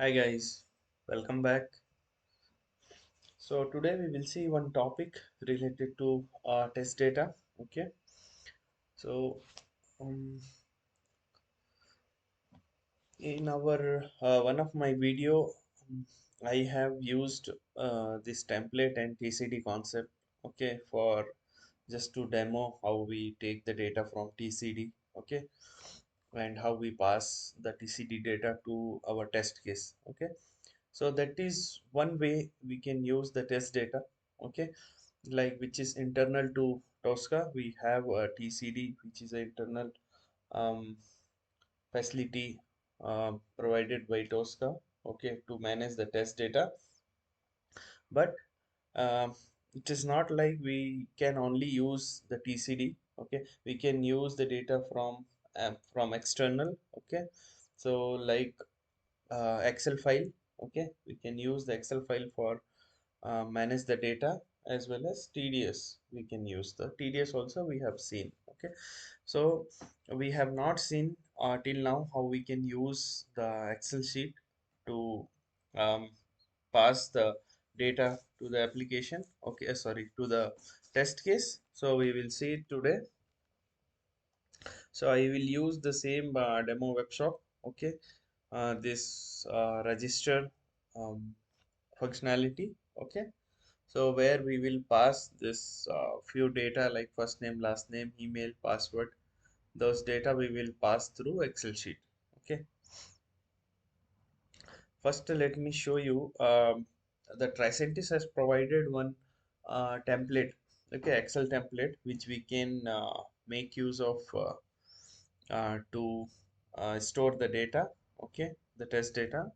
Hi guys, welcome back. So today we will see one topic related to test data. Okay, so um, in our one of my video, I have used this template and TCD concept. Okay, for just to demo how we take the data from TCD. Okay, and how we pass the TCD data to our test case. Okay, so that is one way we can use the test data. Okay, like which is internal to Tosca. We have a TCD, which is an internal um, facility provided by Tosca, okay, to manage the test data. But um, it is not like we can only use the TCD. Okay, we can use the data from external. Okay, so like Excel file. Okay, we can use the Excel file for manage the data, as well as TDS. We can use the TDS also we have seen. Okay, so we have not seen till now how we can use the Excel sheet to um, pass the data to the application. Okay, sorry, to the test case. So we will see it today. So I will use the same demo workshop. Okay, this register um, functionality. Okay, so where we will pass this few data like first name, last name, email, password. Those data we will pass through Excel sheet. Okay, first let me show you the Tricentis has provided one template. Okay, Excel template which we can make use of to store the data. Okay, the test data.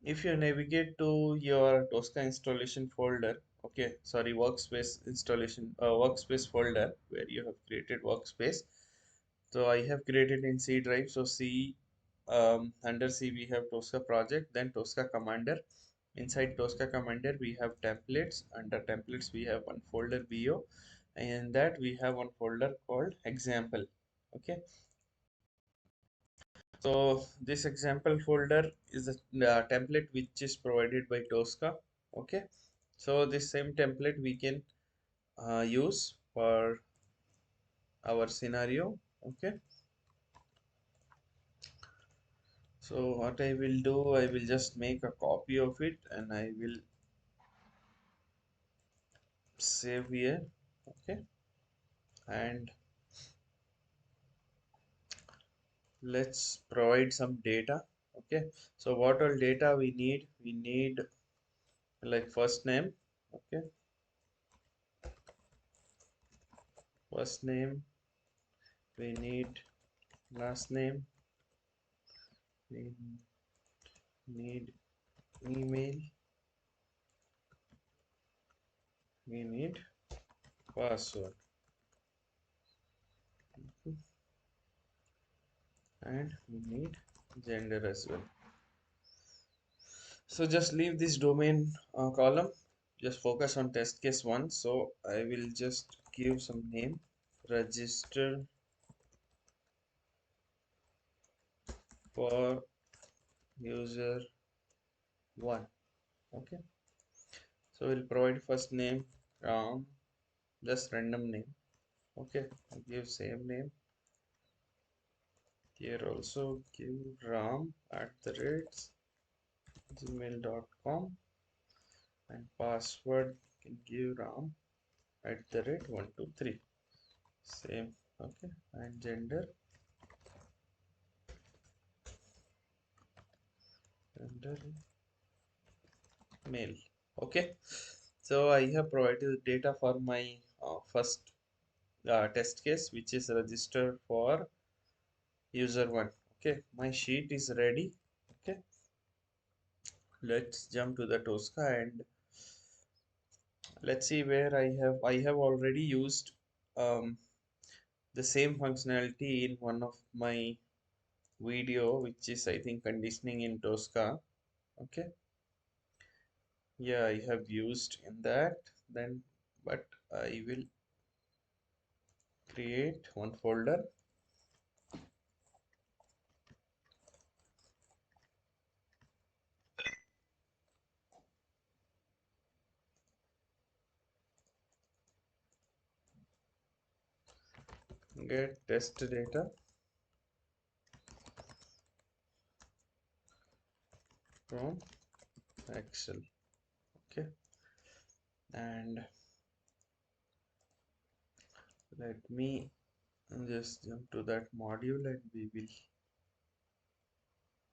If you navigate to your Tosca installation folder, okay, sorry, workspace installation, workspace folder where you have created workspace. So I have created in C drive. So C, under C we have Tosca project, then Tosca commander. Inside Tosca commander we have templates. Under templates we have one folder BO, and that we have one folder called example. Okay, so this example folder is a template which is provided by Tosca. Okay, so this same template we can use for our scenario. Okay, so what I will do, I will just make a copy of it and I will save here. Okay, and let's provide some data. Okay, so what all data we need? We need like first name. Okay, first name. We need last name. We need email. We need password. And we need gender as well. So just leave this domain column, just focus on test case 1. So I will just give some name, register for user 1. Okay, so we'll provide first name Ram, just random name. Okay, I'll give same name here, also give Ram @gmail.com, and password can give Ram @123. Same. Okay, and gender male. Okay, so I have provided data for my first test case, which is registered for user 1. Okay, my sheet is ready. Okay, let's jump to the Tosca and let's see where I have already used um, the same functionality in one of my video, which is I think conditioning in Tosca. Okay, yeah, I have used in that. Then but I will create one folder get test data from Excel. Okay, and let me just jump to that module and we will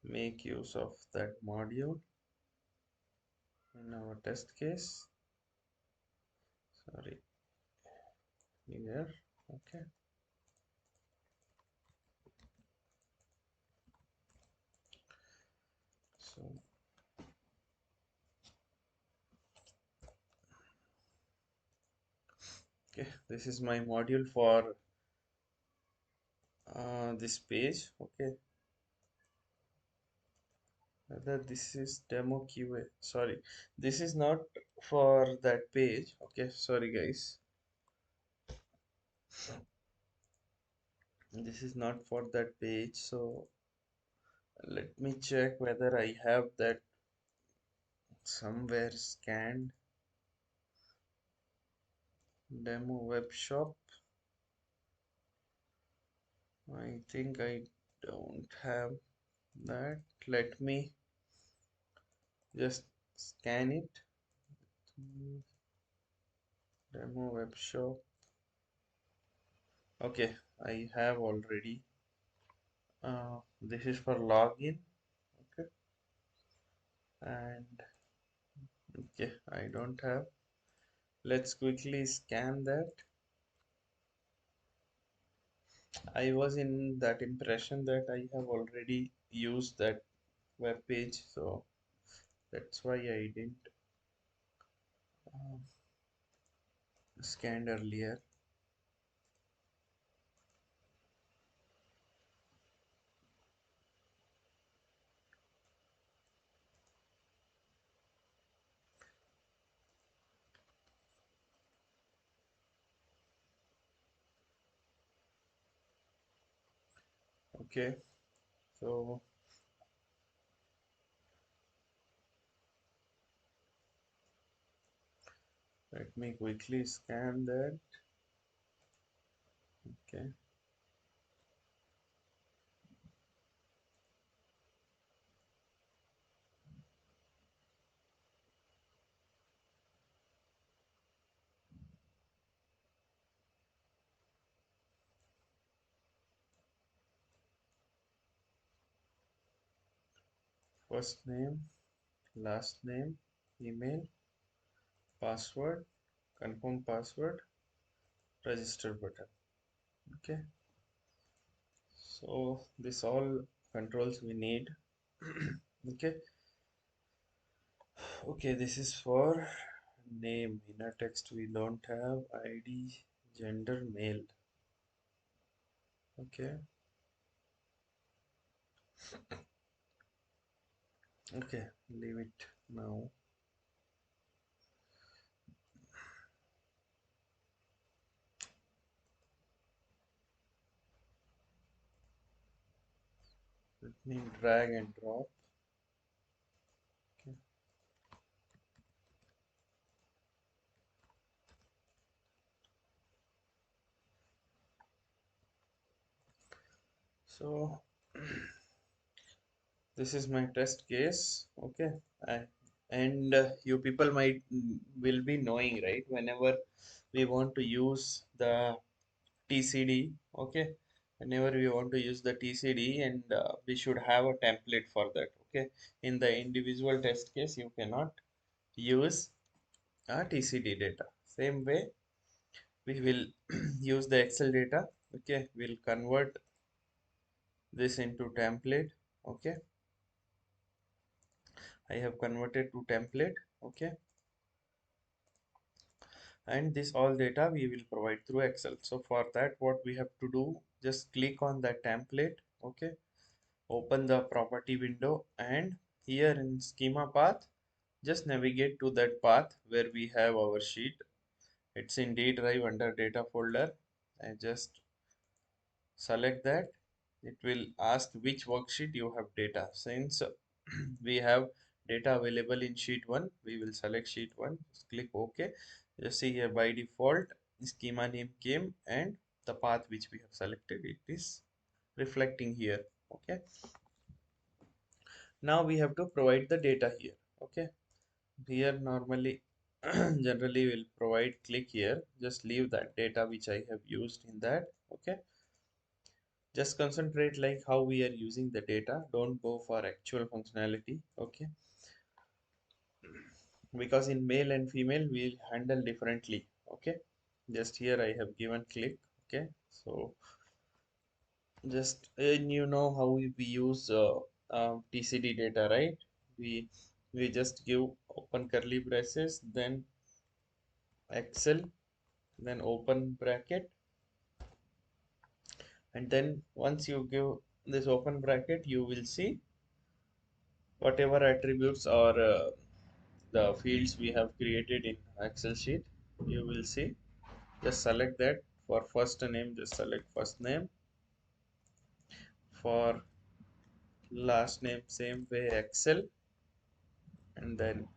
make use of that module in our test case. Sorry, here. Okay, so okay, this is my module for this page. Okay, whether this is demo QA. Sorry, this is not for that page. Okay, sorry guys, this is not for that page. So let me check whether I have that somewhere scanned. Demo web shop. I think I don't have that. Let me just scan it. Demo web shop. Okay, I have already. This is for login. Okay, and okay, I don't have. Let's quickly scan that. I was in that impression that I have already used that web page, so that's why I didn't uh, scan earlier. Okay, so let me quickly scan that. Okay, first name, last name, email, password, confirm password, register button. Okay, so this all controls we need. Okay, okay, this is for name. Inner text we don't have. ID, gender, male. Okay, okay, leave it now. Let me drag and drop. Okay. So this is my test case. Okay, I, and you people might will be knowing, right, whenever we want to use the TCD. Okay, whenever we want to use the TCD, and we should have a template for that. Okay, in the individual test case you cannot use a TCD data. Same way we will use the Excel data. Okay, we'll convert this into template. Okay, I have converted to template. Okay, and this all data we will provide through Excel. So for that, what we have to do, just click on that template. Okay, open the property window, and here in schema path, just navigate to that path where we have our sheet. It's in D drive under data folder. I just select that. It will ask which worksheet you have data. Since we have data available in sheet 1, we will select sheet 1. Just click OK. You see here by default schema name came and the path which we have selected, it is reflecting here. Okay, now we have to provide the data here. Okay, here normally generally will provide click here, just leave that data which I have used in that. Okay, just concentrate like how we are using the data, don't go for actual functionality. Okay, because in male and female we'll handle differently. Okay, just here I have given click. Okay, so just you know how we use TCD data, right? We just give open curly braces, then Excel, then open bracket, and then once you give this open bracket, you will see whatever attributes or the fields we have created in Excel sheet. You will see, just select that. For first name, just select first name. For last name, same way Excel, and then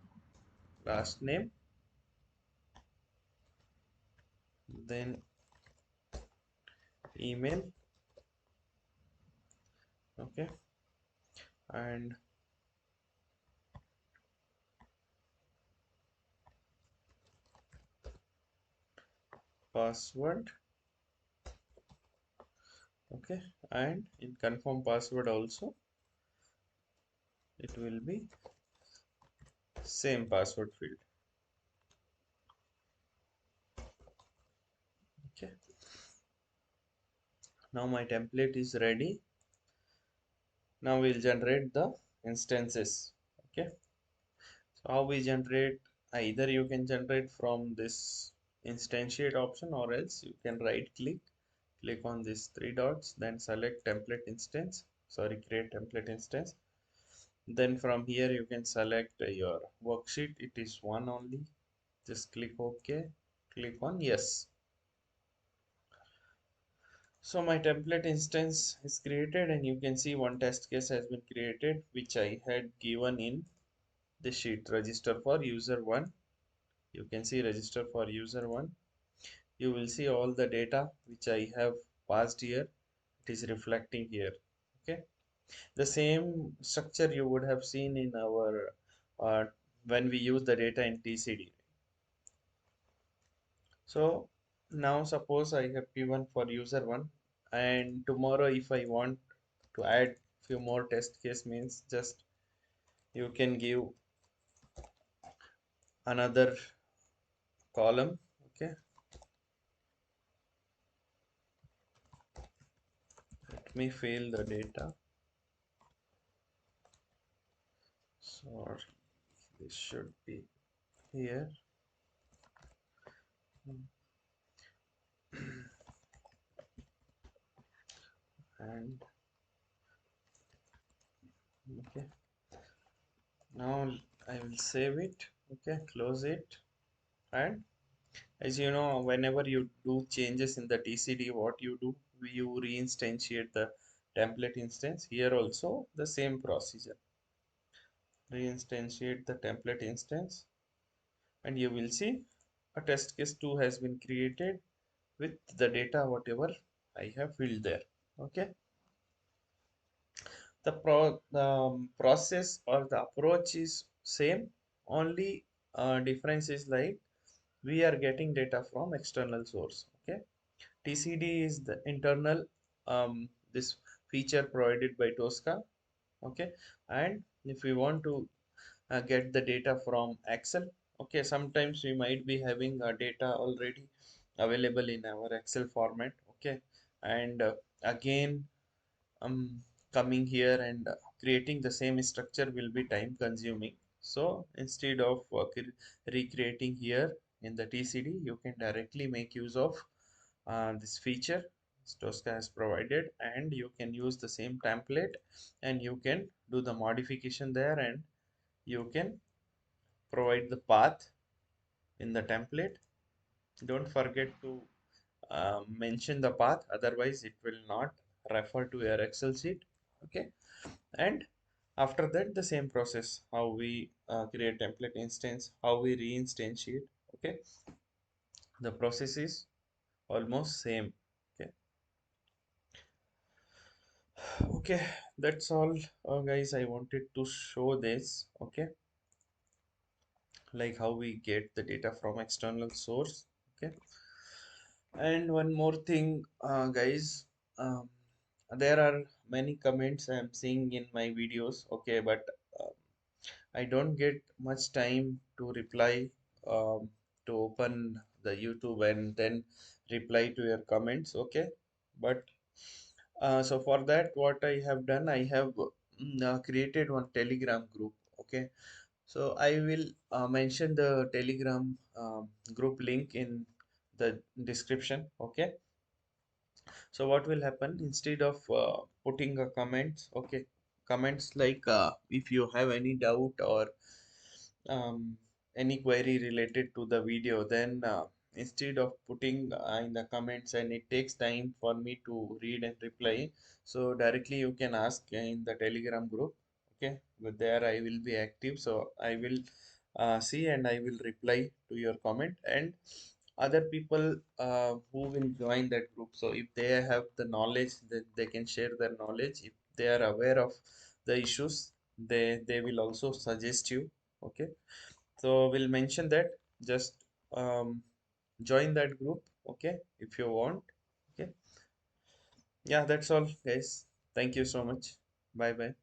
last name, then email. Okay, and password. Okay, and in confirm password also it will be same password field. Okay, now my template is ready. Now we'll generate the instances. Okay, so how we generate, either you can generate from this instantiate option, or else you can right click on these three dots, then select template instance, sorry, create template instance. Then from here you can select your worksheet, it is one only, just click OK, click on yes. So my template instance is created, and you can see one test case has been created which I had given in the sheet, register for user 1. You can see register for user 1. You will see all the data which I have passed here, it is reflecting here. Okay, the same structure you would have seen in our when we use the data in TCD. So now suppose I have given for user 1, and tomorrow if I want to add few more test case, means just you can give another column. Okay, let me fill the data. So this should be here. And okay, now I will save it. Okay, close it. And as you know, whenever you do changes in the TCD, what you do, you reinstantiate the template instance. Here also the same procedure, reinstantiate the template instance, and you will see a test case 2 has been created with the data whatever I have filled there. Okay, the process or the approach is same, only difference is like we are getting data from external source. Okay, TCD is the internal this feature provided by Tosca. Okay, and if we want to get the data from Excel, okay, sometimes we might be having data already available in our Excel format. Okay, and again coming here and creating the same structure will be time consuming. So instead of recreating here in the TCD, you can directly make use of this feature Tosca has provided, and you can use the same template and you can do the modification there, and you can provide the path in the template. Don't forget to mention the path, otherwise it will not refer to your Excel sheet. Okay, and after that the same process, how we create template instance, how we reinstantiate. Okay, the process is almost same. Okay, Okay, that's all, guys. I wanted to show this. Okay, like how we get the data from external source. Okay, and one more thing, guys. Um, there are many comments I'm seeing in my videos. Okay, but uh, I don't get much time to reply, to open the YouTube and then reply to your comments. Okay, but so for that, what I have done, I have created one Telegram group. Okay, so I will mention the Telegram group link in the description. Okay, so what will happen instead of putting a comments, okay, comments like if you have any doubt or um, any query related to the video, then instead of putting in the comments and it takes time for me to read and reply, so directly you can ask in the Telegram group. Okay, but there I will be active, so I will see and I will reply to your comment, and other people who will join that group, so if they have the knowledge, that they can share their knowledge. If they are aware of the issues, they will also suggest you. Okay, so we'll mention that. Just um, join that group, okay, if you want. Okay, yeah, that's all, guys. Thank you so much. Bye bye.